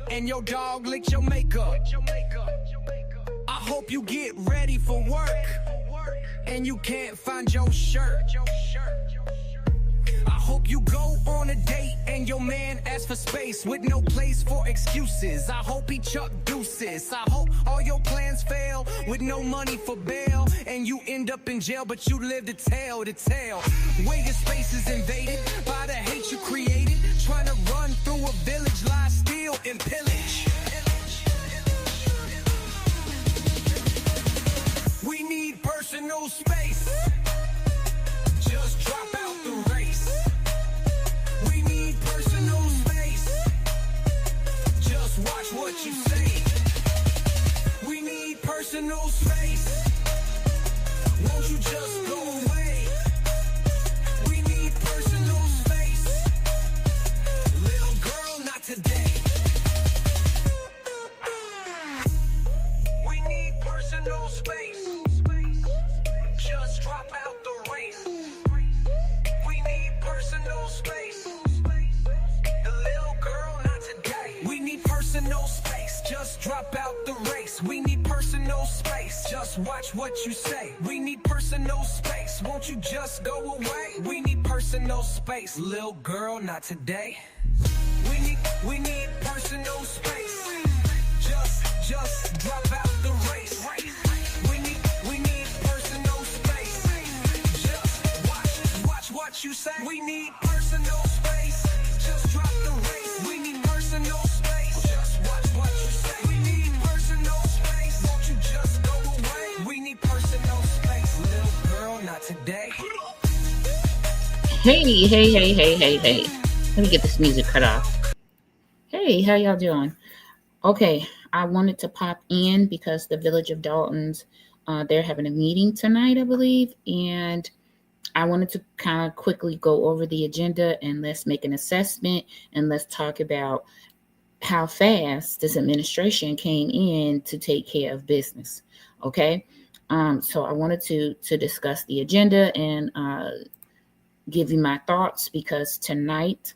and your dog licked your makeup. I hope you get ready for work and you can't find your shirt. I hope you go on a date and your man asks for space with no place for excuses. I hope he chuck deuces. I hope all your plans fail with no money for bail and you end up in jail, but you live to tell where your space is invaded by the hate you created, trying to run through a village, lie, steal, and pillage. We need personal space. Just drop out the race. We need personal space. Just watch what you say. We need personal space. Won't you just go away? We need personal space. Little girl, not today. We need personal space. Just drop out the race. We need personal space. The little girl, not today. We need personal space. Just drop out the race. We need personal space. Just watch what you say. We need personal space. Won't you just go away? We need personal space. Little girl, not today. We need personal space. Just drop out the race. We need personal space. Just watch what you say. We need personal space. Just drop the race. We need personal space. Just watch what you say. We need personal space. Won't you just go away? We need personal space. Little girl, not today. Hey. Let me get this music cut off. Hey, how y'all doing? Okay, I wanted to pop in because the Village of Dalton's, they're having a meeting tonight, I believe, and I wanted to kind of quickly go over the agenda and let's make an assessment and let's talk about how fast this administration came in to take care of business. Okay, so I wanted to discuss the agenda and give you my thoughts because tonight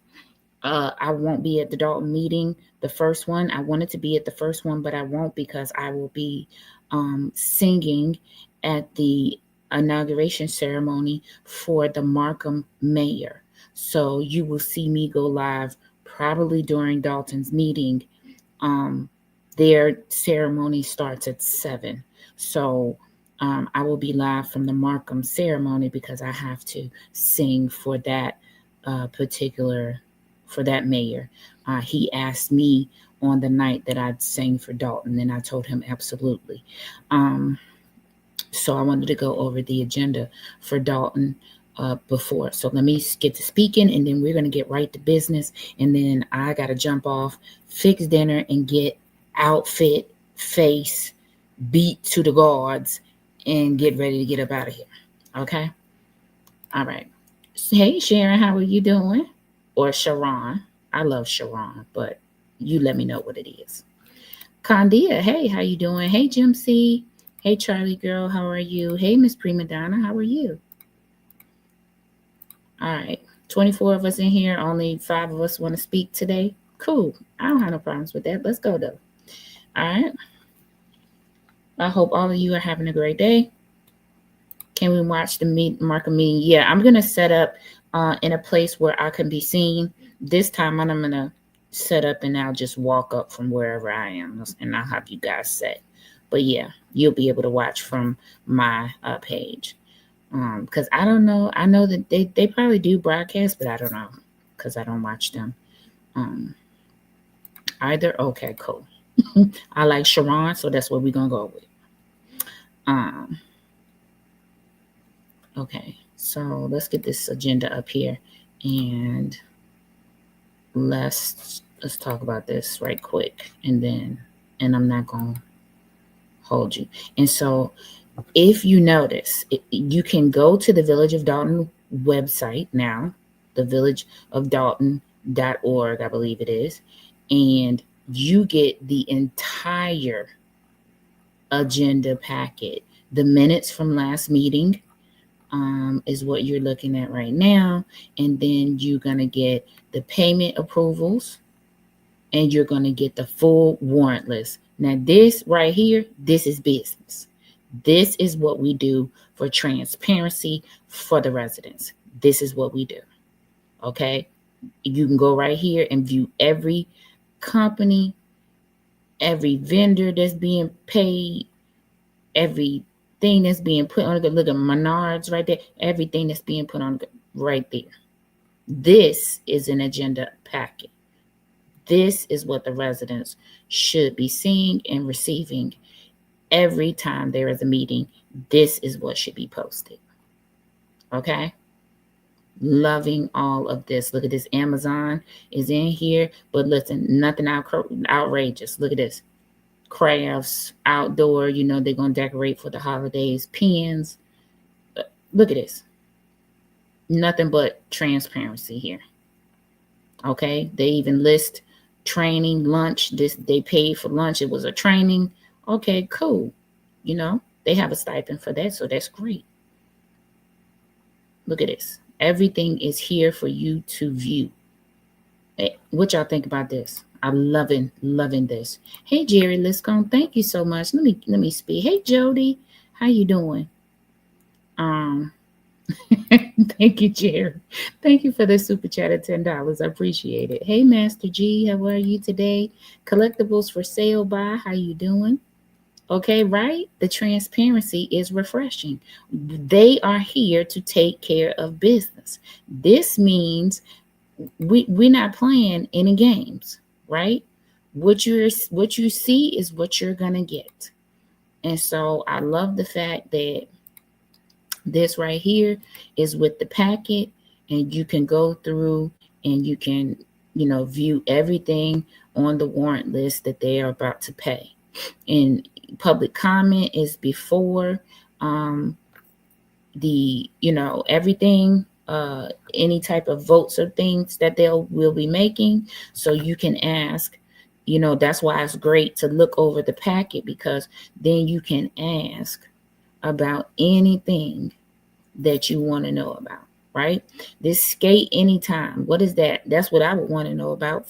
I won't be at the Dalton meeting, the first one. I wanted to be at the first one, but I won't because I will be singing at the inauguration ceremony for the Markham mayor. So you will see me go live probably during Dalton's meeting. Their ceremony starts at 7. So I will be live from the Markham ceremony because I have to sing for that for that mayor. He asked me on the night that I'd sing for Dalton, and I told him absolutely. So I wanted to go over the agenda for Dalton before. So let me get to speaking, and then we're going to get right to business. And then I got to jump off, fix dinner, and get outfit, face, beat to the guards, and get ready to get up out of here. Okay? All right. Hey, Sharon, how are you doing? Or Sharon. I love Sharon, but you let me know what it is. Condia, hey, how you doing? Hey, Jim C. Hey, Charlie girl, how are you? Hey, Miss Prima Donna, how are you? All right, 24 of us in here. Only 5 of us want to speak today. Cool. I don't have no problems with that. Let's go, though. All right. I hope all of you are having a great day. Can we watch the Markham meeting? Yeah, I'm going to set up in a place where I can be seen. This time I'm going to set up and I'll just walk up from wherever I am and I'll have you guys set. But yeah, you'll be able to watch from my page. Because I don't know. I know that they probably do broadcast, but I don't know because I don't watch them either. Okay, cool. I like Sharon, so that's what we're going to go with. Okay, so let's get this agenda up here and let's talk about this right quick, and I'm not going to hold you. And so if you notice, you can go to the Village of Dalton website now, the villageofdalton.org, I believe it is, and you get the entire agenda packet. The minutes from last meeting is what you're looking at right now. And then you're going to get the payment approvals. and you're going to get the full warrant list. Now, this right here, this is business. This is what we do for transparency for the residents. This is what we do. Okay. You can go right here and view every company, every vendor that's being paid, everything that's being put on the look at Menards right there, everything that's being put on right there. This is an agenda packet. This is what the residents should be seeing and receiving every time there is a meeting. This is what should be posted. Okay. Loving all of this. Look at this. Amazon is in here, but listen, nothing outrageous. Look at this. Crafts, outdoor, they're going to decorate for the holidays, pens. Look at this. Nothing but transparency here. Okay. They even list training, lunch. They paid for lunch. It was a training. Okay, cool. They have a stipend for that, so that's great. Look at this. Everything is here for you to view. What y'all think about this? I'm loving this. Hey Jerry Liscombe, thank you so much. Let me speak. Hey Jody, how you doing? Thank you, Jerry. Thank you for the super chat of $10. I appreciate it. Hey Master G, how are you today? Collectibles for sale by, how you doing? Okay, right? The transparency is refreshing. They are here to take care of business. This means we're not playing any games, right? What you see is what you're gonna get. And so I love the fact that this right here is with the packet, and you can go through and you can, view everything on the warrant list that they are about to pay. And public comment is before the everything, any type of votes or things that will be making. So you can ask, that's why it's great to look over the packet, because then you can ask about anything that you want to know about, right? This skate anytime, what is that? That's what I would want to know about,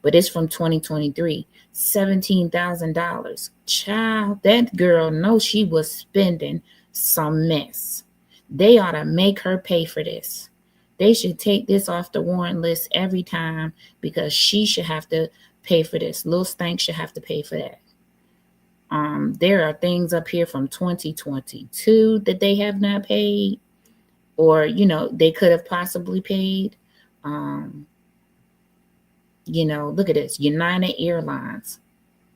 but it's from 2023. $17,000. Child, that girl knows she was spending some mess. They ought to make her pay for this. They should take this off the warrant list every time, because she should have to pay for this. Lil Stank should have to pay for that. There are things up here from 2022 that they have not paid, or they could have possibly paid. Look at this. United Airlines,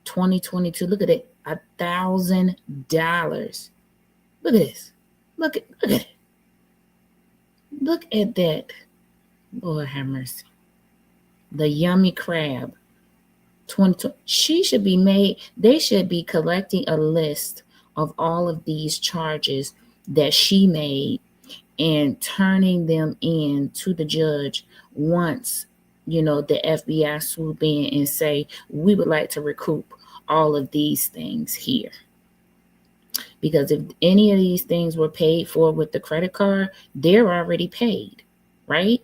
2022. Look at it, $1,000. Look at this. Look at it. Look at that. Lord have mercy. The Yummy Crab, 2020. They should be collecting a list of all of these charges that she made and turning them in to the judge once the FBI swoop in and say, we would like to recoup all of these things here. Because if any of these things were paid for with the credit card, they're already paid, right?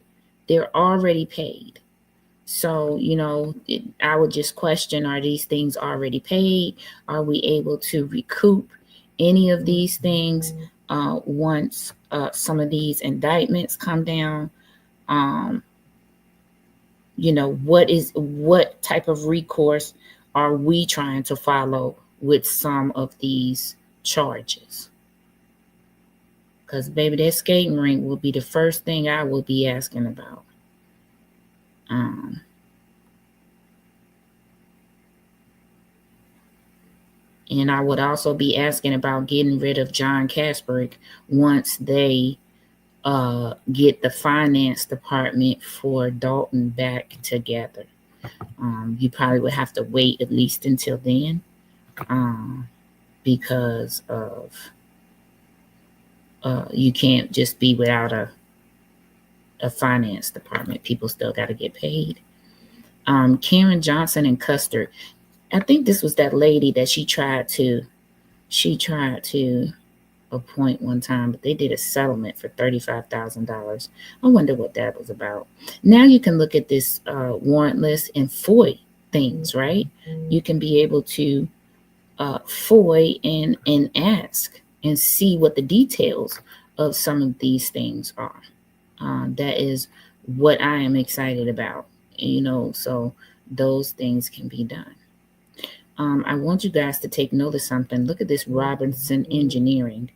They're already paid. So, I would just question, are these things already paid? Are we able to recoup any of these things once some of these indictments come down? What type of recourse are we trying to follow with some of these charges? Because baby, that skating rink will be the first thing I will be asking about. And I would also be asking about getting rid of John Kasperick once they get the finance department for Dalton back together. You probably would have to wait at least until then, because of you can't just be without a finance department. People still got to get paid. Karen Johnson and Custer. I think this was that lady that she tried to appoint one time, but they did a settlement for $35,000. I wonder what that was about. Now you can look at this warrant list, and things, right? You can be able to FOI and ask and see what the details of some of these things are. That is what I am excited about, so those things can be done. I want you guys to take note of something. Look at this Robinson Engineering.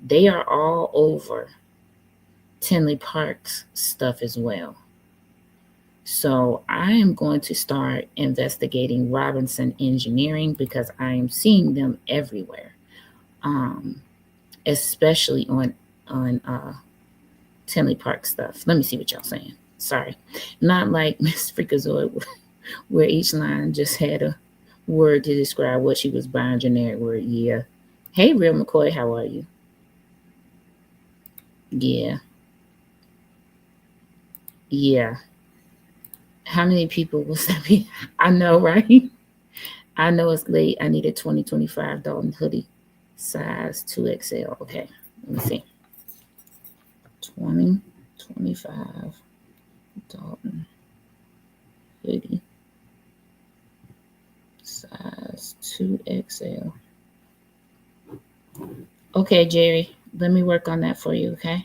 They are all over Tinley Park's stuff as well. So I am going to start investigating Robinson Engineering because I am seeing them everywhere, especially on Tinley Park stuff. Let me see what y'all saying. Sorry, not like Miss Freakazoid, where each line just had a word to describe what she was buying. Generic word. Yeah. Hey, Real McCoy, how are you? Yeah. Yeah. How many people was that be? I know, right? I know it's late. I need a 2025 Dalton hoodie, size 2XL. Okay, let me see. 2025 Dalton hoodie, size 2XL. Okay, Jerry, let me work on that for you, okay?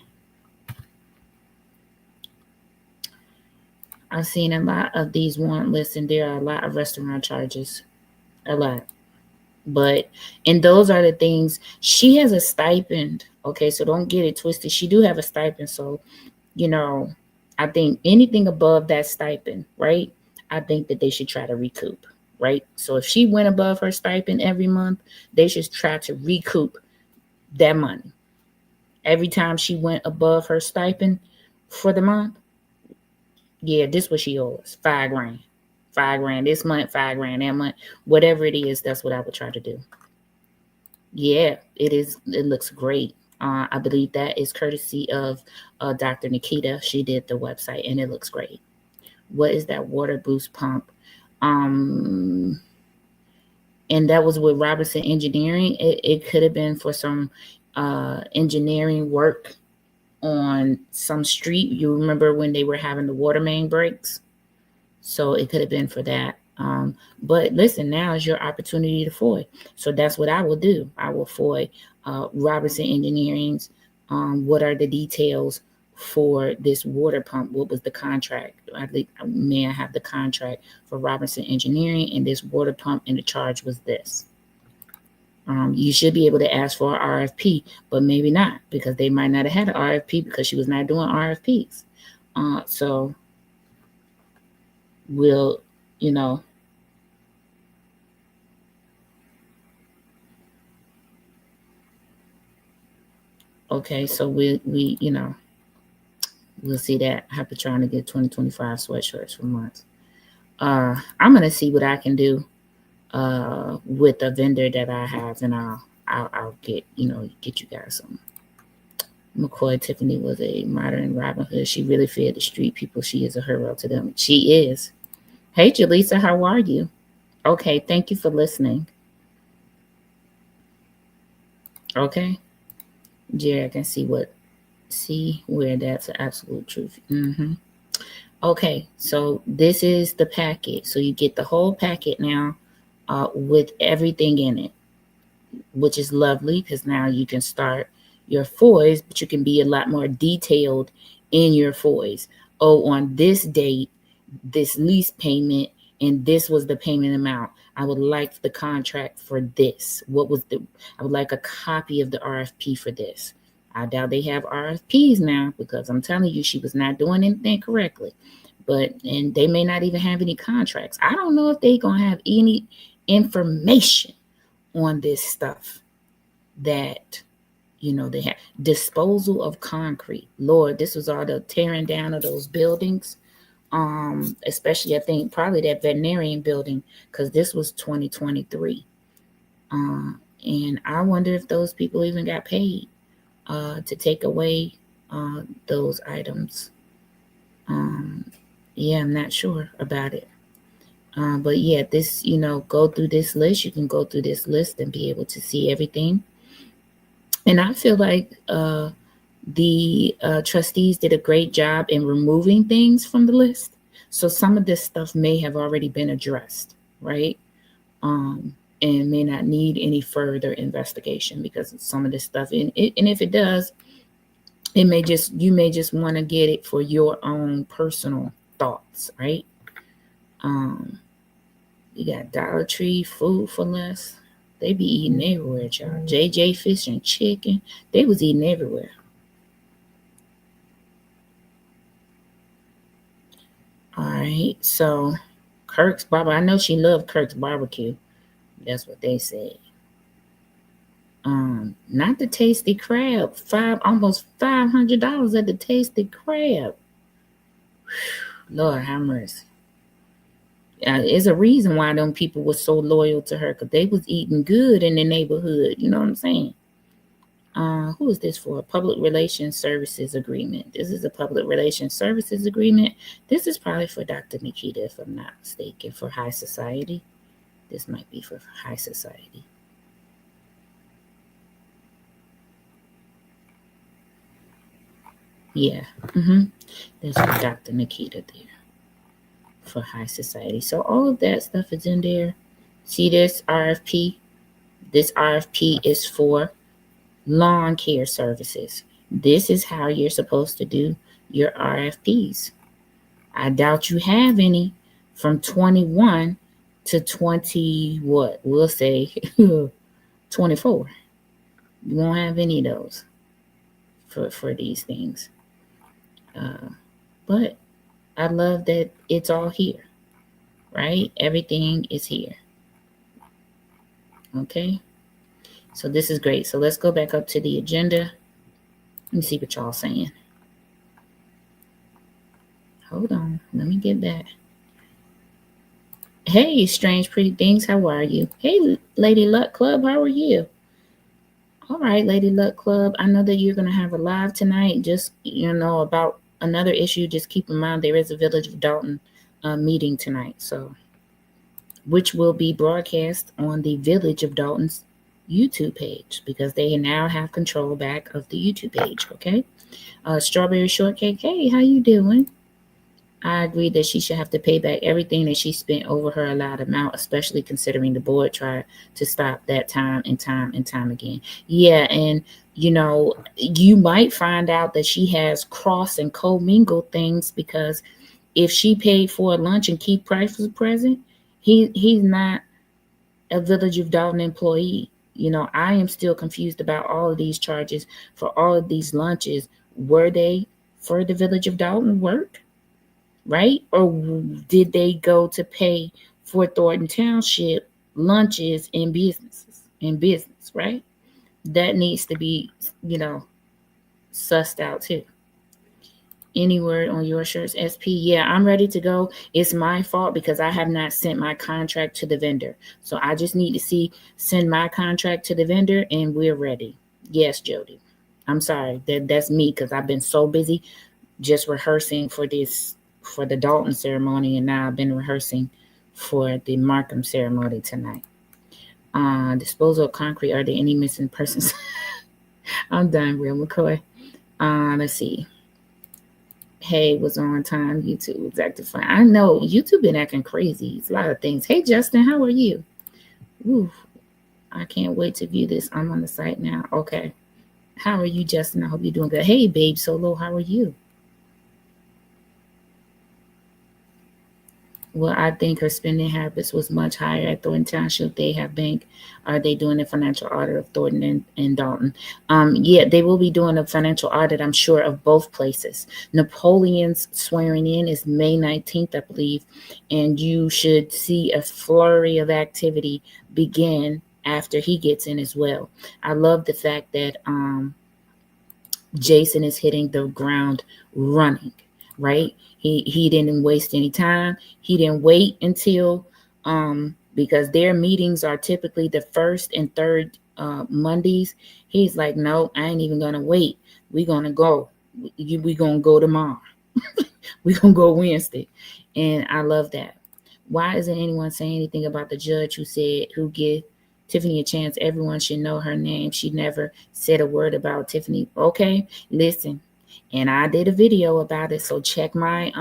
I've seen a lot of these warrant lists, and there are a lot of restaurant charges. A lot. But and those are the things. She has a stipend, okay, so don't get it twisted. She do have a stipend, so you know I think anything above that stipend, right, I think that they should try to recoup, right? So if she went above her stipend every month, they should try to recoup that money. Every time she went above her stipend for the month, yeah, this what she owes, 5 grand. 5 grand this month, 5 grand that month, whatever it is. That's what I would try to do. Yeah, it is. It looks great. I believe that is courtesy of Dr. Nikita. She did the website, and it looks great. What is that water boost pump? Um, and that was with Robinson Engineering. It could have been for some engineering work on some street. You remember when they were having the water main breaks? So it could have been for that. But listen, now is your opportunity to FOI. So that's what I will do. I will FOI Robinson Engineering's. What are the details for this water pump? What was the contract? May I have the contract for Robinson Engineering and this water pump, and the charge was this. You should be able to ask for an RFP, but maybe not, because they might not have had an RFP because she was not doing RFPs. So we'll, okay, so we we'll see that. I have to try to get 2025 sweatshirts for months. I'm gonna see what I can do with a vendor that I have, and I'll get get you guys some. McCoy Tiffany was a modern Robin Hood. She really fed the street people. She is a hero to them. She is. Hey, Jaleesa, how are you? Okay, thank you for listening. Okay, Jerry, I can see where that's the absolute truth. Okay, so this is the packet. So you get the whole packet now with everything in it, which is lovely because now you can start your FOIs, but you can be a lot more detailed in your FOIs. Oh, on this date, this lease payment, and this was the payment amount. I would like the contract for this. I would like a copy of the RFP for this. I doubt they have RFPs now because I'm telling you, she was not doing anything correctly. And they may not even have any contracts. I don't know if they're going to have any information on this stuff that, they have. Disposal of concrete. Lord, this was all the tearing down of those buildings. Especially I think probably that veterinarian building, because this was 2023. And I wonder if those people even got paid to take away those items. Yeah, I'm not sure about it. But yeah, this, go through this list. You can go through this list and be able to see everything. And I feel like the trustees did a great job in removing things from the list. So some of this stuff may have already been addressed. right? And may not need any further investigation because of some of this stuff. And if it does, you may just want to get it for your own personal thoughts, right? Um, you got Dollar Tree, Food for Less. They be eating everywhere, child. JJ Fish and Chicken. They was eating everywhere. All right, so Kirk's Barbecue. I know she loved Kirk's Barbecue. That's what they said. Not the Tasty Crab. Almost $500 at the Tasty Crab. Lord have mercy. There's a reason why them people were so loyal to her because they was eating good in the neighborhood. You know what I'm saying? Who is this for? Public Relations Services Agreement. This is a Public Relations Services Agreement. This is probably for Dr. Nikita, if I'm not mistaken, for High Society. This might be for High Society. Yeah. There's Dr. Nikita there for High Society. So all of that stuff is in there. See this RFP? This RFP is for lawn care services. This is how you're supposed to do your RFPs. I doubt you have any from 21 to 20, what? We'll say 24. You won't have any of those for these things. But I love that it's all here, right? Everything is here. Okay. So this is great. So let's go back up to the agenda. Let me see what y'all saying. Hold on. Let me get back. Hey, Strange Pretty Things. How are you? Hey, Lady Luck Club. How are you? All right, Lady Luck Club. I know that you're going to have a live tonight. Just, about another issue. Just keep in mind there is a Village of Dalton meeting tonight. So, which will be broadcast on the Village of Dalton's YouTube page because they now have control back of the YouTube page. Okay. Strawberry Shortcake. Hey, how you doing? I agree that she should have to pay back everything that she spent over her allowed amount, especially considering the board tried to stop that time and time again. Yeah, and you might find out that she has cross and co-mingled things because if she paid for a lunch and Keith Price was present, he's not a Village of Dalton employee. I am still confused about all of these charges for all of these lunches. Were they for the Village of Dalton work? Right? Or did they go to pay for Thornton Township lunches in business, right? That needs to be, sussed out too. Any word on your shirts, SP? Yeah, I'm ready to go. It's my fault because I have not sent my contract to the vendor. So I just need to send my contract to the vendor and we're ready. Yes, Jody. I'm sorry. That's me because I've been so busy just rehearsing for the Dalton ceremony, and now I've been rehearsing for the Markham ceremony tonight. Disposal of concrete. Are there any missing persons? I'm done, Real McCoy. Let's see. Hey, was on time. YouTube was acting fine. I know YouTube been acting crazy. It's a lot of things. Hey, Justin, how are you? Ooh, I can't wait to view this. I'm on the site now. Okay. How are you, Justin? I hope you're doing good. Hey, Babe Solo, how are you? Well, I think her spending habits was much higher at Thornton Township. They have bank. Are they doing a financial audit of Thornton and Dalton? Yeah, they will be doing a financial audit, I'm sure, of both places. Napoleon's swearing in is May 19th, I believe, and you should see a flurry of activity begin after he gets in as well. I love the fact that Jason is hitting the ground running, right? He didn't waste any time. He didn't wait until because their meetings are typically the first and third Mondays. He's like, no, I ain't even gonna wait. We're gonna go. We're gonna go tomorrow. We're gonna go Wednesday. And I love that. Why isn't anyone saying anything about the judge who give Tiffany a chance? Everyone should know her name. She never said a word about Tiffany. Okay, listen. And I did a video about it, so check my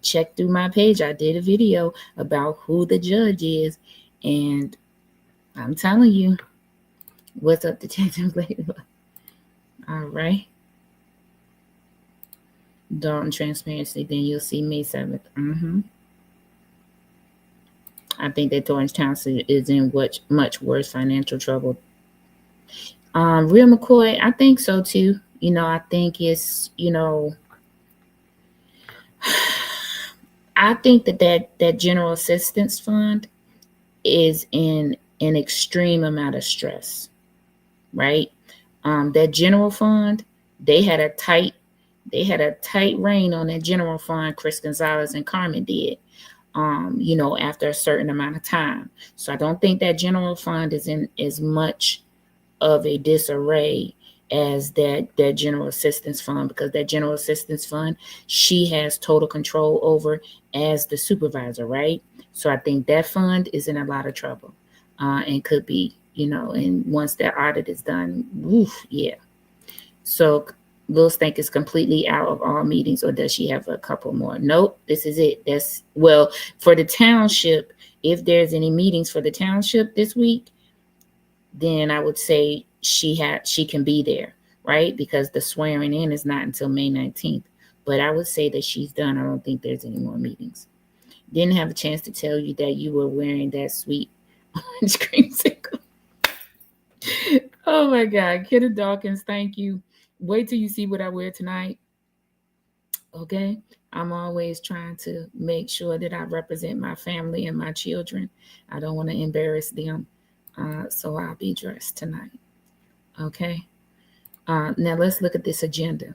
check through my page. I did a video about who the judge is, and I'm telling you, what's up, Detective Layla? All right. Dalton transparency. Then you'll see May 7th. I think that Orange Township is in much worse financial trouble. Real McCoy, I think so too. I think it's, I think that general assistance fund is in an extreme amount of stress, right? That general fund, they had a tight rein on that general fund. Chris Gonzalez and Carmen did, after a certain amount of time. So I don't think that general fund is in as much of a disarray as that general assistance fund, because that general assistance fund, she has total control over as the supervisor, right? So I think that fund is in a lot of trouble, and could be, and once that audit is done, woof, yeah. So Lil Stank is completely out of all meetings, or does she have a couple more? Nope, this is it. For the township, if there's any meetings for the township this week, then I would say she can be there, right? Because the swearing in is not until May 19th. But I would say that she's done. I don't think there's any more meetings. Didn't have a chance to tell you that you were wearing that sweet orange creamsicle. Oh my God. Kidda Dawkins, thank you. Wait till you see what I wear tonight. Okay? I'm always trying to make sure that I represent my family and my children. I don't want to embarrass them. So I'll be dressed tonight. Okay? Now let's look at this agenda,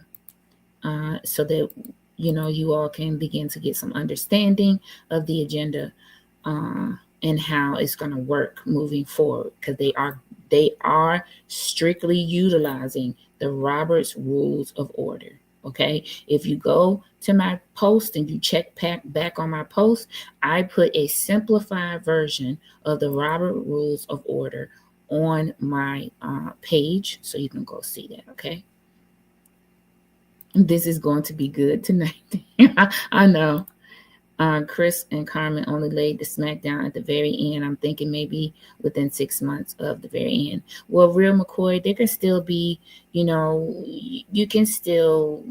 so that you all can begin to get some understanding of the agenda, and how it's going to work moving forward, because they are strictly utilizing the Robert's Rules of Order. Okay, if you go to my post and you check back on my post, I put a simplified version of the Robert Rules of Order on my page, so you can go see that. Okay, this is going to be good tonight. I know. Chris and Carmen only laid the smackdown at the very end. I'm thinking maybe within 6 months of the very end. Well, Real McCoy, there can still be, you can still,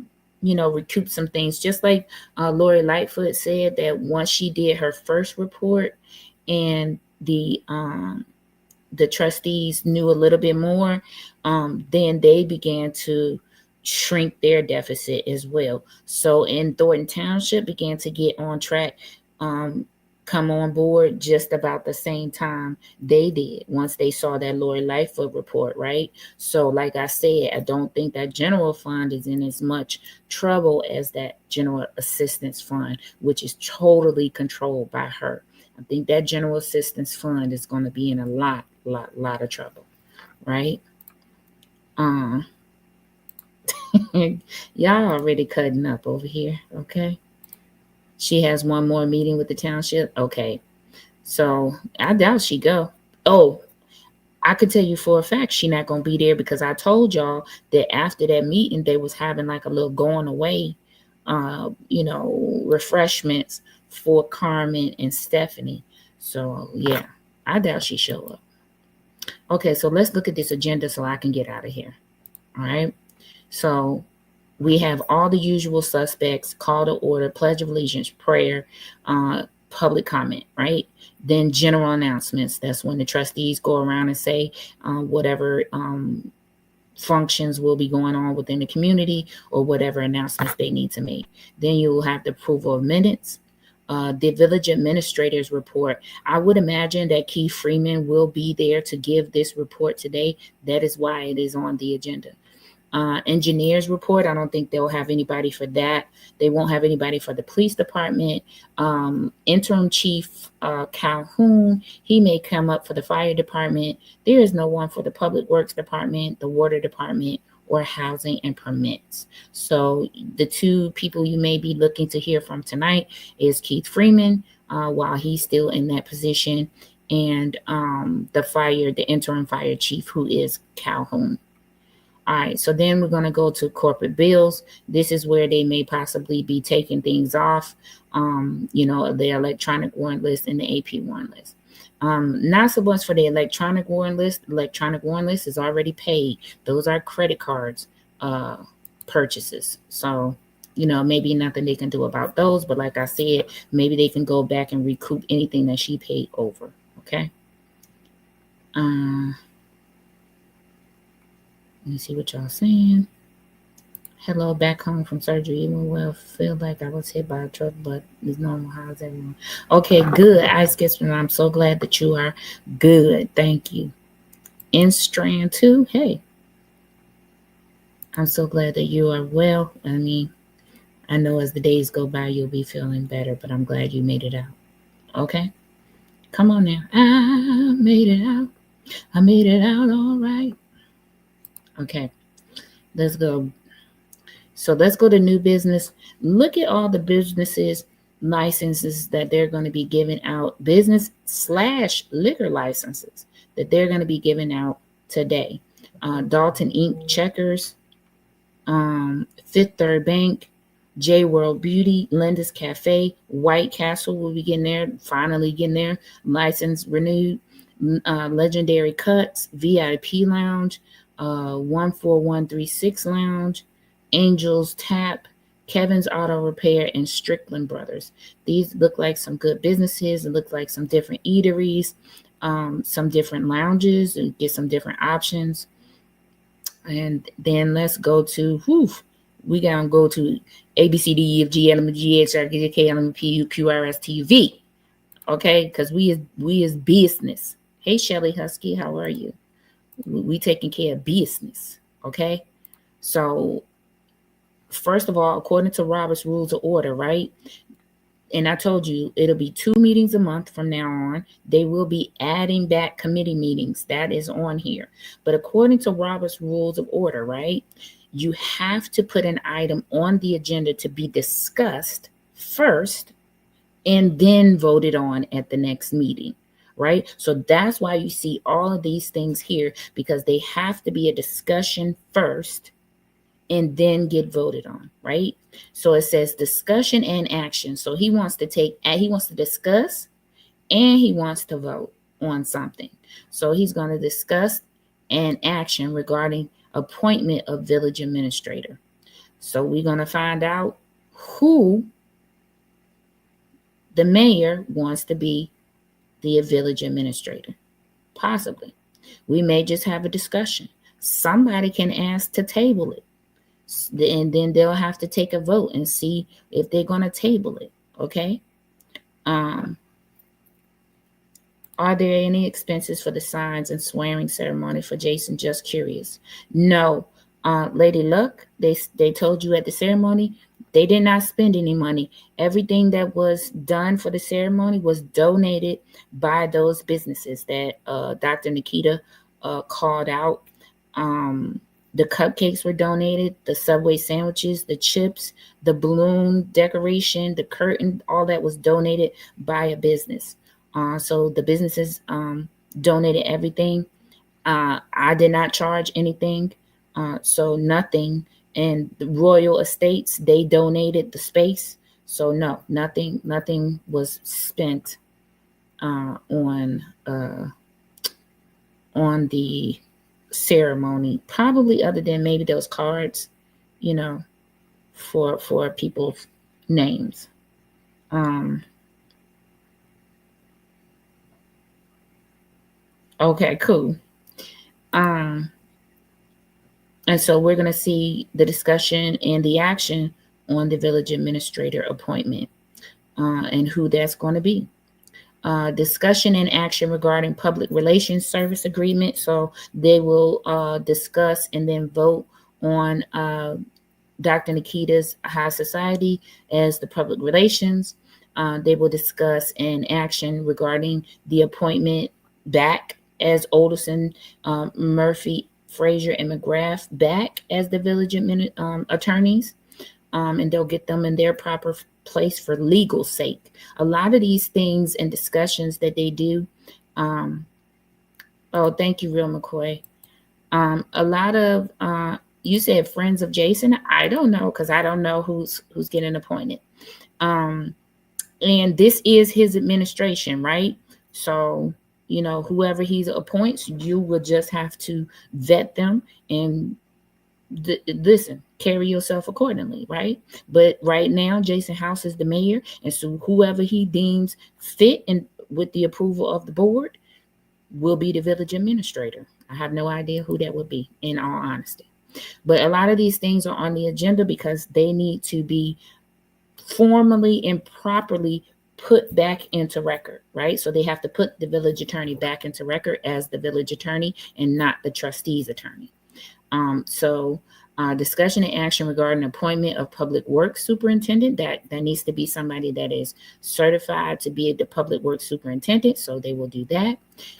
recoup some things. Just like Lori Lightfoot said, that once she did her first report and the trustees knew a little bit more, then they began to shrink their deficit as well. So in Thornton Township began to get on track, come on board just about the same time they did, once they saw that Lori Lightfoot report, right? So like I said, I don't think that general fund is in as much trouble as that general assistance fund, which is totally controlled by her. I think that general assistance fund is going to be in a lot of trouble, right? Y'all already cutting up over here, okay? She has one more meeting with the township. Okay, so I doubt she go. Oh, I could tell you for a fact she not gonna be there, because I told y'all that after that meeting they was having like a little going away, refreshments for Carmen and Stephanie. So yeah, I doubt she show up. Okay, so let's look at this agenda so I can get out of here. All right. So we have all the usual suspects: call to order, pledge of allegiance, prayer, public comment, right? Then general announcements. That's when the trustees go around and say whatever functions will be going on within the community, or whatever announcements they need to make. Then you will have the approval of minutes. The village administrator's report. I would imagine that Keith Freeman will be there to give this report today. That is why it is on the agenda. Engineers report. I don't think they'll have anybody for that. They won't have anybody for the police department. Interim Chief Calhoun, he may come up for the fire department. There is no one for the public works department, the water department, or housing and permits. So the two people you may be looking to hear from tonight is Keith Freeman, while he's still in that position, and the interim fire chief, who is Calhoun. All right, so then we're going to go to corporate bills. This is where they may possibly be taking things off. The electronic warrant list and the AP warrant list. Not so much for the electronic warrant list. Electronic warrant list is already paid. Those are credit cards purchases. So, maybe nothing they can do about those. But like I said, maybe they can go back and recoup anything that she paid over. Okay. Let me see what y'all saying. Hello, back home from surgery. Even well, feel like I was hit by a truck, but it's normal. How's everyone? Okay, good. Ice Gibson, I'm so glad that you are good. Thank you. In strand 2, hey, I'm so glad that you are well. I mean, I know as the days go by, you'll be feeling better, but I'm glad you made it out. Okay? Come on now. I made it out. I made it out all right. Okay, let's go. So let's go to new business. Look at all the businesses licenses that they're going to be giving out, business/liquor licenses that they're going to be giving out today. Dalton Inc. Checkers, Fifth Third Bank, J World Beauty, Linda's Cafe, White Castle will be getting there, finally getting their license renewed. Legendary Cuts, VIP Lounge, 14136 Lounge, Angels Tap, Kevin's Auto Repair, and Strickland Brothers. These look like some good businesses. It looks like some different eateries, some different lounges, and get some different options. And then let's go to, we got to go to A, B, C, D, E, F, G, L, M, G, H, I, J, K, L, M, P, U, Q, R, S, T, V. Okay, because we is business. Hey, Shelly Husky, how are you? We taking care of business. Okay, so first of all, according to Robert's Rules of Order, right? And I told you it'll be 2 meetings a month from now on. They will be adding back committee meetings. That is on here. But according to Robert's Rules of Order, right, you have to put an item on the agenda to be discussed first and then voted on at the next meeting, right? So that's why you see all of these things here, because they have to be a discussion first and then get voted on, right? So it says discussion and action. So he wants to discuss and he wants to vote on something. So he's going to discuss and action regarding appointment of village administrator. So we're going to find out who the mayor wants to be the village administrator. Possibly. We may just have a discussion. Somebody can ask to table it. And then they'll have to take a vote and see if they're going to table it. Okay. Are there any expenses for the signs and swearing ceremony for Jason? Just curious. No. Lady Luck, they told you at the ceremony, they did not spend any money. Everything that was done for the ceremony was donated by those businesses that Dr. Nikita called out. The cupcakes were donated, the Subway sandwiches, the chips, the balloon decoration, the curtain, all that was donated by a business. So the businesses donated everything. I did not charge anything, so nothing. And the Royal Estates, they donated the space. So no, nothing was spent on the ceremony, probably other than maybe those cards, for people's names. Okay, cool. And so we're going to see the discussion and the action on the village administrator appointment and who that's going to be. Discussion and action regarding public relations service agreement. So they will discuss and then vote on Dr. Nikita's High Society as the public relations. They will discuss an action regarding the appointment back as Alderson, Murphy, Frazier, and McGrath back as the village attorneys. And they'll get them in their proper place for legal sake. A lot of these things and discussions that they do. Thank you, Real McCoy. A lot of you said friends of Jason. I don't know, because I don't know who's getting appointed. And this is his administration, right? So, whoever he appoints, you will just have to vet them and listen, carry yourself accordingly, right? But right now, Jason House is the mayor, and so whoever he deems fit and with the approval of the board will be the village administrator. I have no idea who that would be, in all honesty. But a lot of these things are on the agenda because they need to be formally and properly put back into record, right? So they have to put the village attorney back into record as the village attorney and not the trustee's attorney. So discussion and action regarding appointment of public works superintendent. That needs to be somebody that is certified to be the public works superintendent. So they will do that.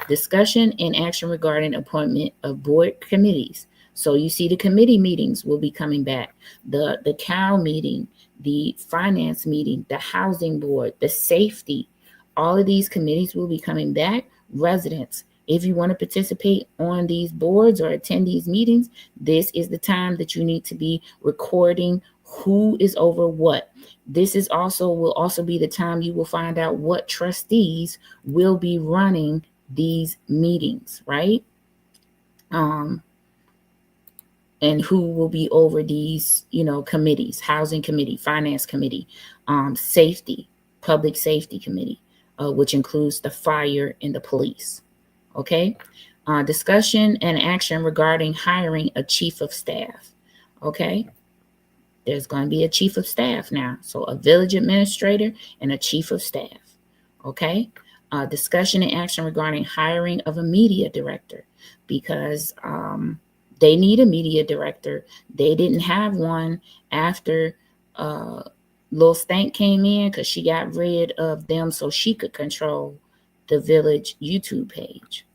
Discussion and action regarding appointment of board committees. So you see the committee meetings will be coming back. The COW meeting, the finance meeting, the housing board, the safety, all of these committees will be coming back. Residents, if you want to participate on these boards or attend these meetings, this is the time that you need to be recording who is over what. This will also be the time you will find out what trustees will be running these meetings, right? And who will be over these, committees: housing committee, finance committee, safety, public safety committee, which includes the fire and the police. Okay. Discussion and action regarding hiring a chief of staff. Okay. There's going to be a chief of staff now. So a village administrator and a chief of staff. Okay. Discussion and action regarding hiring of a media director, because they need a media director. They didn't have one after Lil Stank came in, because she got rid of them so she could control the village YouTube page.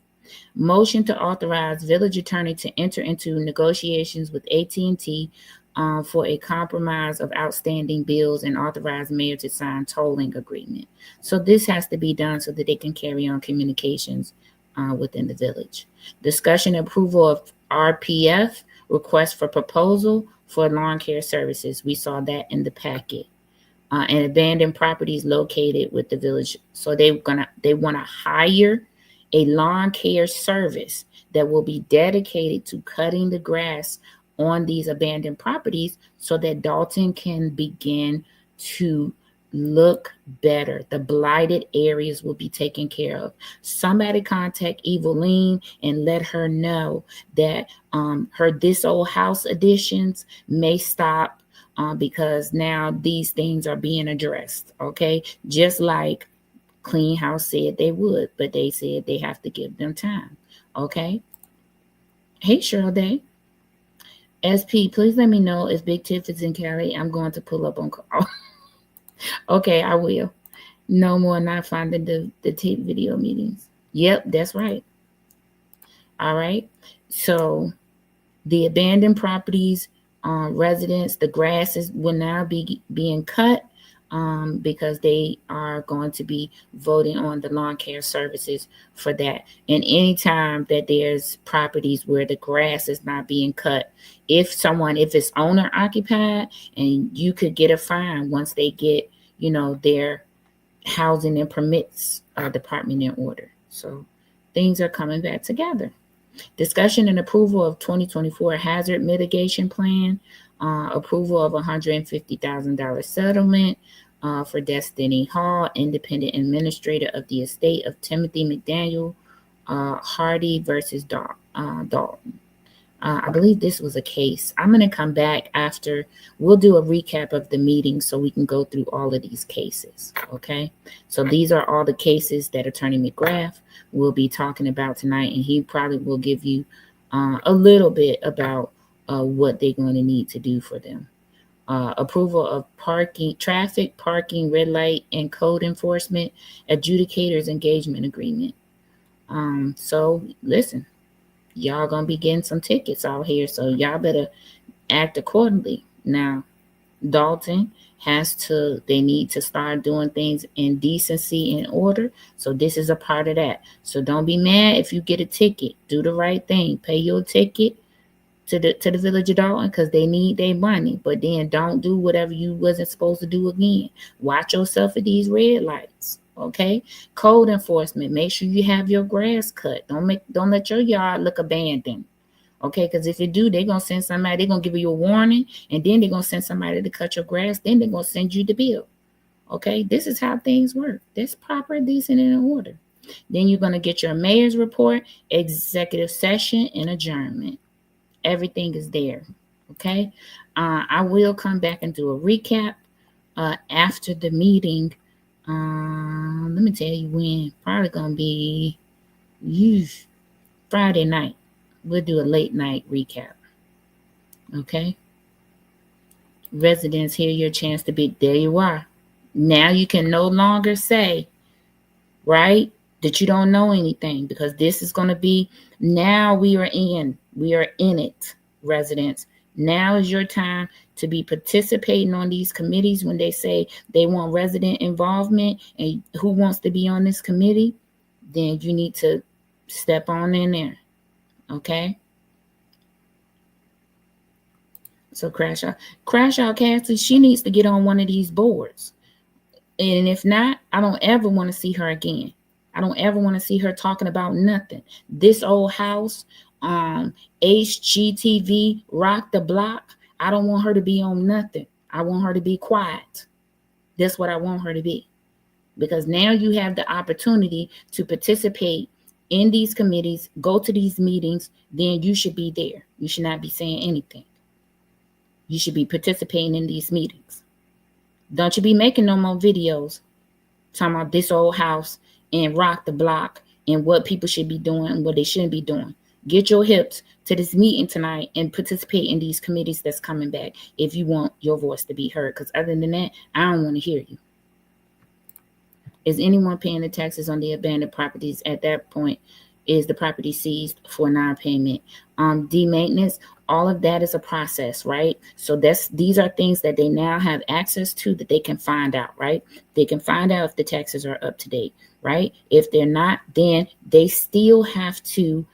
Motion to authorize village attorney to enter into negotiations with AT&T for a compromise of outstanding bills and authorize mayor to sign tolling agreement. So this has to be done so that they can carry on communications within the village. Discussion approval of RPF, request for proposal for lawn care services. We saw that in the packet. And abandoned properties located with the village. So they want to hire a lawn care service that will be dedicated to cutting the grass on these abandoned properties so that Dalton can begin to look better. The blighted areas will be taken care of. Somebody contact Eveline and let her know that her This Old House editions may stop because now these things are being addressed. Okay. Just like Clean House said they would, but they said they have to give them time. Okay. Hey, Cheryl Day. SP, please let me know if Big Tiff is in Cali. I'm going to pull up on call. Okay, I will. No more not finding the tape video meetings. Yep, that's right. All right. So the abandoned properties, residents, the grasses will now be being cut because they are going to be voting on the lawn care services for that. And anytime that there's properties where the grass is not being cut, if it's owner occupied, and you could get a fine once they get, their housing and permits department in order. So things are coming back together. Discussion and approval of 2024 hazard mitigation plan, approval of $150,000 settlement for Destiny Hall, independent administrator of the estate of Timothy McDaniel Hardy versus Dalton. I believe this was a case. I'm going to come back after. We'll do a recap of the meeting so we can go through all of these cases. Okay. So these are all the cases that Attorney McGrath will be talking about tonight, and he probably will give you a little bit about what they're going to need to do for them. Approval of traffic, parking, red light, and code enforcement, adjudicators engagement agreement. So listen, y'all gonna be getting some tickets out here, so y'all better act accordingly. Now, Dalton they need to start doing things in decency and order. So this is a part of that. So don't be mad if you get a ticket. Do the right thing. Pay your ticket to the village of Dalton because they need their money. But then don't do whatever you wasn't supposed to do again. Watch yourself at these red lights. Okay. Code enforcement. Make sure you have your grass cut. Don't let your yard look abandoned. Okay, because if you do, they're gonna send somebody, they're gonna give you a warning, and then they're gonna send somebody to cut your grass, then they're gonna send you the bill. Okay, this is how things work. That's proper, decent, and in order. Then you're gonna get your mayor's report, executive session, and adjournment. Everything is there. Okay. I will come back and do a recap after the meeting. Let me tell you when. Probably gonna be Friday night. We'll do a late night recap. Okay. Residents, hear your chance to be. There you are. Now you can no longer say, right, that you don't know anything, because this is going to be, now we are in it, residents. Now is your time to be participating on these committees when they say they want resident involvement and who wants to be on this committee, then you need to step on in there. Okay. So Crash Out Cassie, she needs to get on one of these boards. And if not, I don't ever want to see her again. I don't ever want to see her talking about nothing. This old house, HGTV, Rock the Block. I don't want her to be on nothing. I want her to be quiet. That's what I want her to be. Because now you have the opportunity to participate in these committees, go to these meetings, then you should be there. You should not be saying anything. You should be participating in these meetings. Don't you be making no more videos talking about this old house and Rock the Block and what people should be doing and what they shouldn't be doing. Get your hips to this meeting tonight and participate in these committees that's coming back if you want your voice to be heard. Because other than that, I don't want to hear you. Is anyone paying the taxes on the abandoned properties? At that point, is the property seized for non-payment? D-maintenance, all of that is a process, right? So these are things that they now have access to that they can find out, right? They can find out if the taxes are up to date, right? If they're not, then they still have to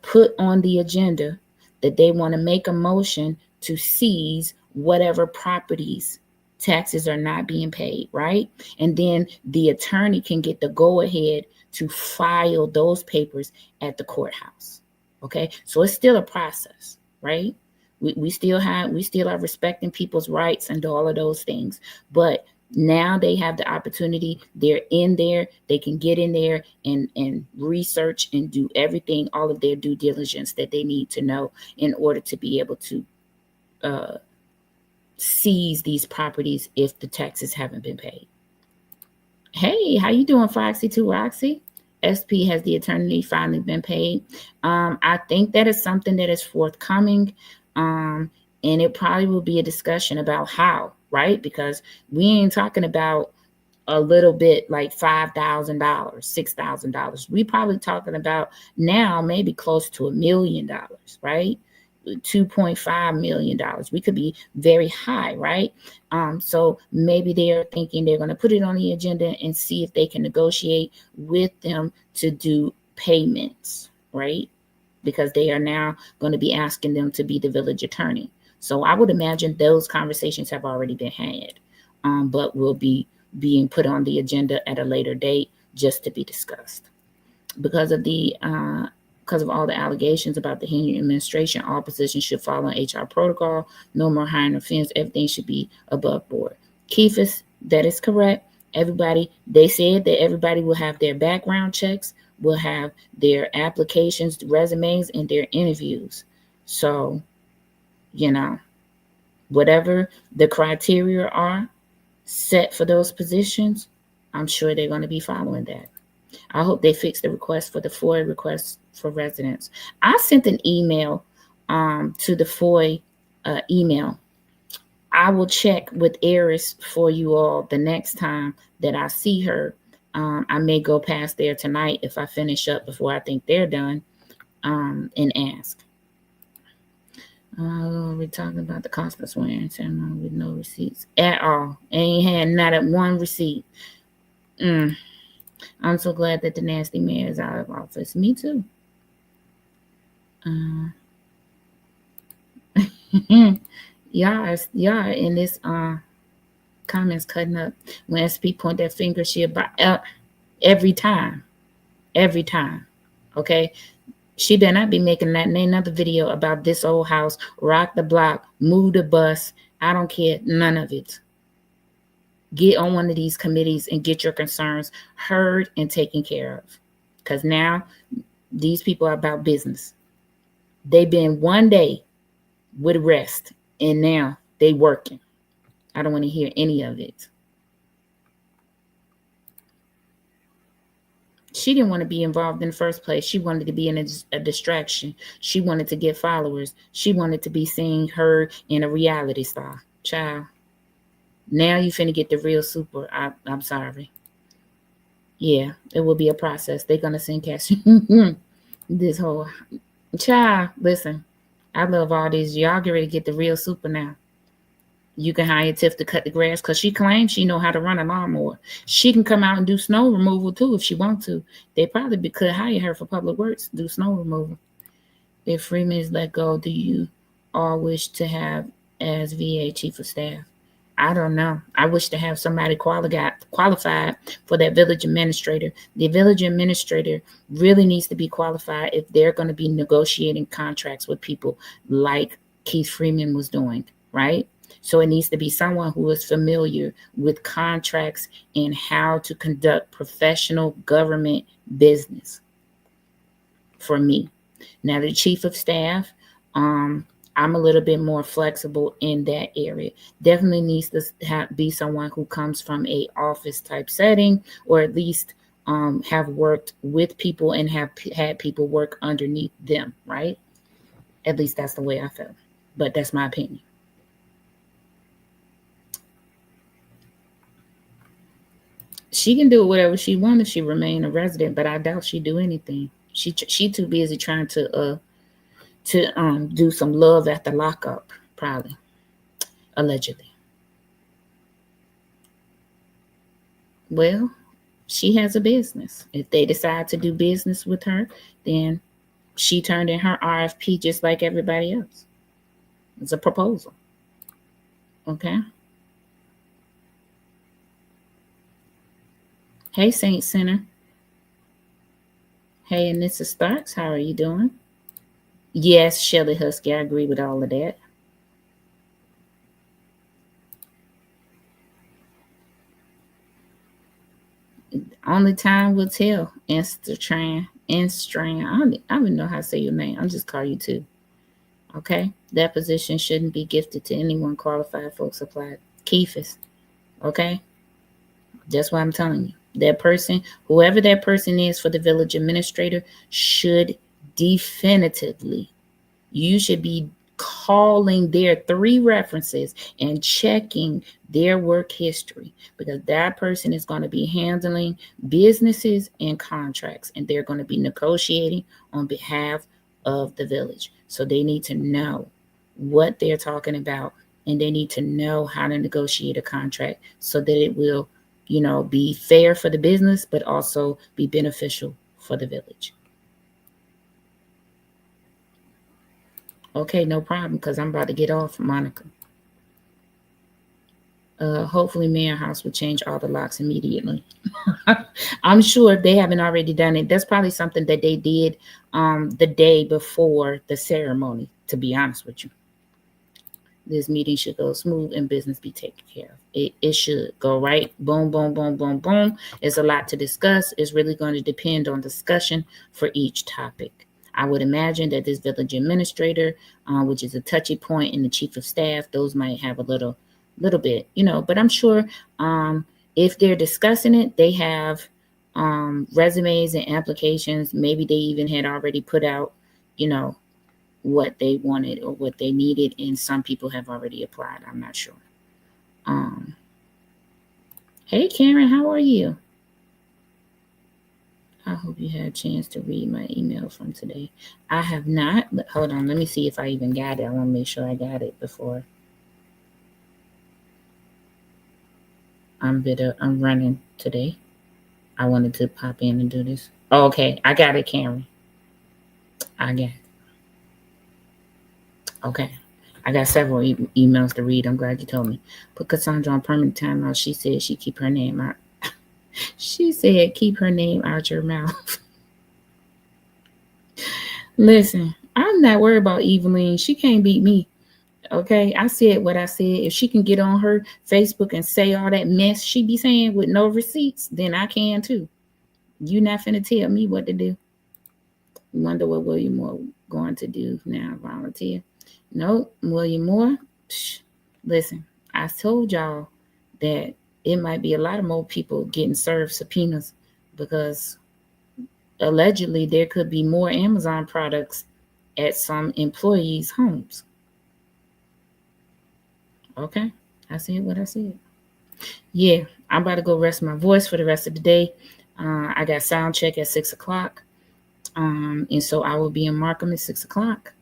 put on the agenda that they want to make a motion to seize whatever properties taxes are not being paid, right? And then the attorney can get the go-ahead to file those papers at the courthouse. Okay, so it's still a process, right? We still are respecting people's rights and all of those things, but now they have the opportunity. They're in there. They can get in there and research and do everything, all of their due diligence that they need to know in order to be able to seize these properties if the taxes haven't been paid. Hey, how you doing, Foxy 2 Roxy? SP, has the attorney finally been paid? I think that is something that is forthcoming, and it probably will be a discussion about how, right? Because we ain't talking about a little bit like $5,000, $6,000. We probably talking about now maybe close to $1 million, right? $2.5 million. We could be very high, right? So maybe they're thinking they're going to put it on the agenda and see if they can negotiate with them to do payments, right? Because they are now going to be asking them to be the village attorney. So I would imagine those conversations have already been had, but will be being put on the agenda at a later date just to be discussed. Because of all the allegations about the Henry administration, all positions should follow HR protocol. No more hiring or fence. Everything should be above board. Keefus, that is correct. Everybody, they said that everybody will have their background checks, will have their applications, resumes, and their interviews. So, whatever the criteria are set for those positions, I'm sure they're going to be following that. I hope they fix the request for the FOIA requests for residents. I sent an email to the FOIA email. I will check with Eris for you all the next time that I see her. I may go past there tonight if I finish up before I think they're done and ask. We're talking about the cost of swearing ceremony with no receipts at all. Ain't had not at one receipt. I'm so glad that the nasty mayor is out of office. Me too. Y'all in this comments cutting up. When SP point that finger, she about every time, every time. Okay, she better not be making that another video about this old house, rock the block, move the bus. I don't care, none of it. Get on one of these committees and get your concerns heard and taken care of. Because now these people are about business. They've been one day with rest, and now they working. I don't want to hear any of it. She didn't want to be involved in the first place. She wanted to be in a distraction. She wanted to get followers. She wanted to be seen, heard in a reality star. Child, now you finna get the real super. I'm sorry. Yeah, it will be a process. They're gonna send cash. This whole child. Listen, I love all these. Y'all get ready to get the real super now. You can hire Tiff to cut the grass because she claims she know how to run a lawnmower. She can come out and do snow removal too if she want to. They probably could hire her for public works to do snow removal. If Freeman is let go, do you all wish to have as VA chief of staff? I don't know. I wish to have somebody qualified for that village administrator. The village administrator really needs to be qualified if they're going to be negotiating contracts with people like Keith Freeman was doing, right? So it needs to be someone who is familiar with contracts and how to conduct professional government business for me. Now, the chief of staff, I'm a little bit more flexible in that area. Definitely needs to be someone who comes from a office type setting, or at least have worked with people and have had people work underneath them, right? At least that's the way I feel. But that's my opinion. She can do whatever she wants if she remain a resident, but I doubt she do anything. She too busy trying to do some love at the lockup, probably, allegedly. Well, she has a business. If they decide to do business with her, then she turned in her RFP just like everybody else. It's a proposal. Okay. Hey, Saint Center. Hey, Anissa Starks, how are you doing? Yes, Shelly Husky, I agree with all of that. Only time will tell. Instran. I don't even know how to say your name. I'm just call you too. Okay? That position shouldn't be gifted to anyone qualified for supply. Keefus. Okay? That's what I'm telling you. That person, whoever that person is for the village administrator, should definitively, you should be calling their 3 references and checking their work history, because that person is going to be handling businesses and contracts, and they're going to be negotiating on behalf of the village. So they need to know what they're talking about, and they need to know how to negotiate a contract so that it will, be fair for the business, but also be beneficial for the village. Okay, no problem, because I'm about to get off, Monica. Hopefully, Mayor House will change all the locks immediately. I'm sure if they haven't already done it, that's probably something that they did the day before the ceremony, to be honest with you. This meeting should go smooth and business be taken care of. It should go right. Boom, boom, boom, boom, boom. It's a lot to discuss. It's really going to depend on discussion for each topic. I would imagine that this village administrator, which is a touchy point, and the chief of staff, those might have a little bit, but I'm sure if they're discussing it, they have resumes and applications. Maybe they even had already put out, what they wanted or what they needed, and some people have already applied. I'm not sure. Hey, Karen, how are you? I hope you had a chance to read my email from today. I have not, but hold on. Let me see if I even got it. I want to make sure I got it before. I'm running today. I wanted to pop in and do this. Oh, okay, I got it, Karen. I got it. Okay. I got several emails to read. I'm glad you told me. Put Cassandra on permanent timeout. She said she keep her name out. She said keep her name out your mouth. Listen, I'm not worried about Evelyn. She can't beat me. Okay, I said what I said. If she can get on her Facebook and say all that mess she be saying with no receipts, then I can too. You not finna tell me what to do. Wonder what William Moore going to do now? Volunteer? Nope. William Moore. Psh, listen, I told y'all that it might be a lot of more people getting served subpoenas because allegedly there could be more Amazon products at some employees' homes. Okay, I said what I said. Yeah, I'm about to go rest my voice for the rest of the day. I got sound check at 6 o'clock. And so I will be in Markham at 6 o'clock.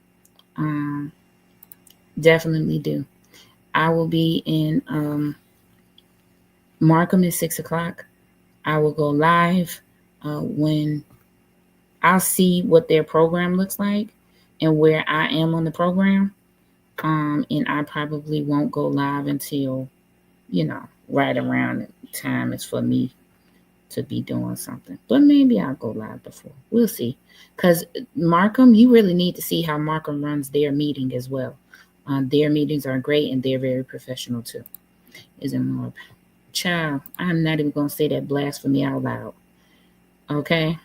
Um, definitely do. I will be in Markham at 6 o'clock. I will go live when I'll see what their program looks like and where I am on the program. And I probably won't go live until, right around the time it's for me to be doing something. But maybe I'll go live before. We'll see. Because Markham, you really need to see how Markham runs their meeting as well. Their meetings are great and they're very professional too. Isn't more child? I'm not even gonna say that blasphemy out loud. Okay.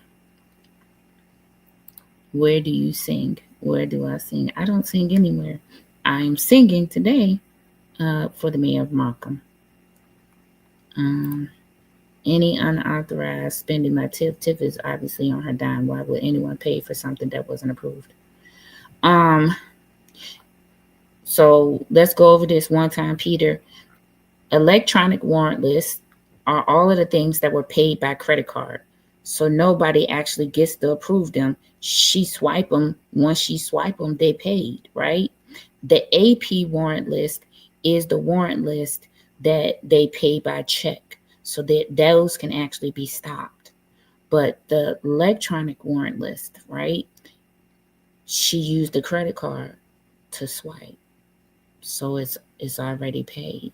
Where do you sing? Where do I sing? I don't sing anywhere. I am singing today for the mayor of Markham. Um, any unauthorized spending by Tiff. Tiff is obviously on her dime. Why would anyone pay for something that wasn't approved? Um, so let's go over this one time, Peter. Electronic warrant lists are all of the things that were paid by credit card. So nobody actually gets to approve them. She swipe them. Once she swipe them, they paid, right? The AP warrant list is the warrant list that they pay by check. So that those can actually be stopped. But the electronic warrant list, right? She used the credit card to swipe. So it's already paid.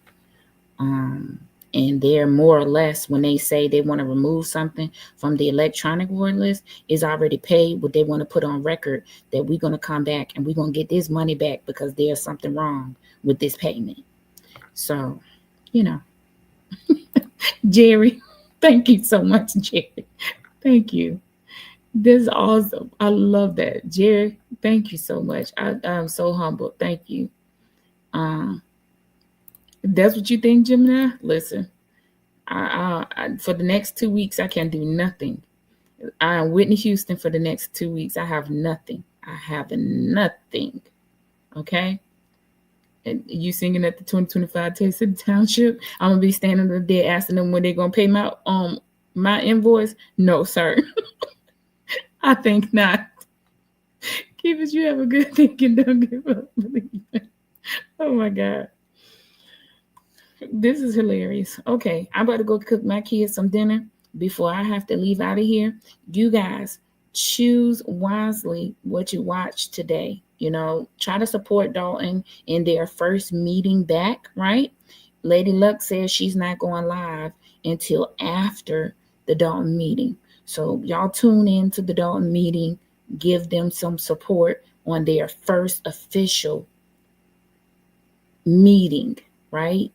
And they're more or less, when they say they want to remove something from the electronic warrant list, is already paid. What they want to put on record that we're going to come back and we're going to get this money back because there's something wrong with this payment. So, Jerry, thank you so much, Jerry. Thank you. This is awesome. I love that. Jerry, thank you so much. I'm so humbled. Thank you. Um, if that's what you think, Gemini, listen, for the next 2 weeks, I can't do nothing. I am Whitney Houston for the next 2 weeks. I have nothing. I have nothing. Okay? And you singing at the 2025 Taste of the Township? I'm going to be standing there asking them when they're going to pay my invoice? No, sir. I think not. Keep it. You have a good thinking. Don't give up. Oh, my God. This is hilarious. Okay, I'm about to go cook my kids some dinner before I have to leave out of here. You guys, choose wisely what you watch today. Try to support Dalton in their first meeting back, right? Lady Luck says she's not going live until after the Dalton meeting. So y'all tune in to the Dalton meeting, give them some support on their first official meeting, right?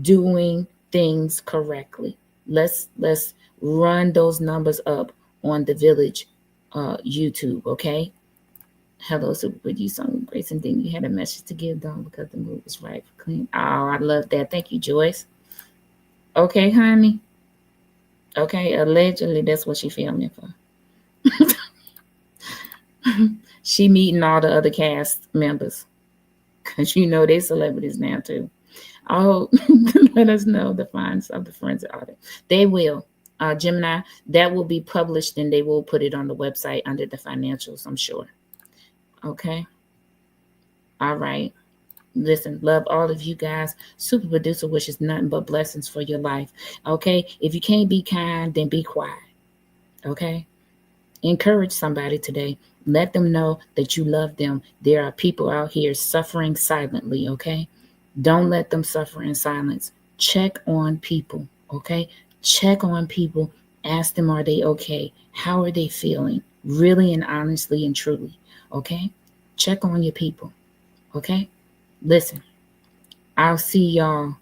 Doing things correctly. Let's run those numbers up on the Village YouTube, okay? Hello, Super with you, Song Grace, and then you had a message to give them because the move is right for clean. Oh, I love that. Thank you, Joyce. Okay, honey. Okay, allegedly that's what she filming for. She meeting all the other cast members because they're celebrities now too. Oh, let us know the fines of the forensic audit. They will. Gemini, that will be published and they will put it on the website under the financials, I'm sure. Okay. All right. Listen, love all of you guys. Super producer wishes nothing but blessings for your life. Okay. If you can't be kind, then be quiet. Okay. Encourage somebody today. Let them know that you love them. There are people out here suffering silently, okay? Don't let them suffer in silence. Check on people, okay? Check on people. Ask them, are they okay? How are they feeling? Really and honestly and truly, okay? Check on your people, okay? Listen, I'll see y'all.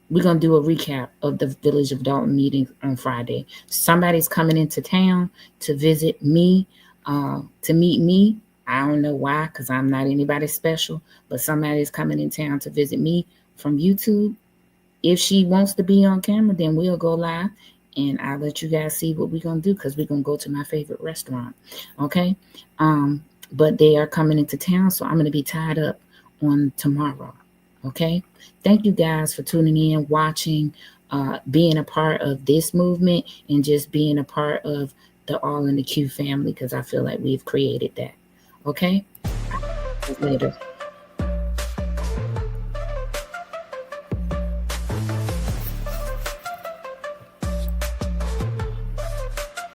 We're going to do a recap of the Village of Dalton meeting on Friday. Somebody's coming into town to visit me, to meet me. I don't know why, because I'm not anybody special, but somebody's coming in town to visit me from YouTube. If she wants to be on camera, then we'll go live and I'll let you guys see what we're going to do, because we're going to go to my favorite restaurant. Okay. But they are coming into town, so I'm going to be tied up on tomorrow. Okay. Thank you guys for tuning in, watching, being a part of this movement, and just being a part of the All in the Q family, because I feel like we've created that. Okay. Later.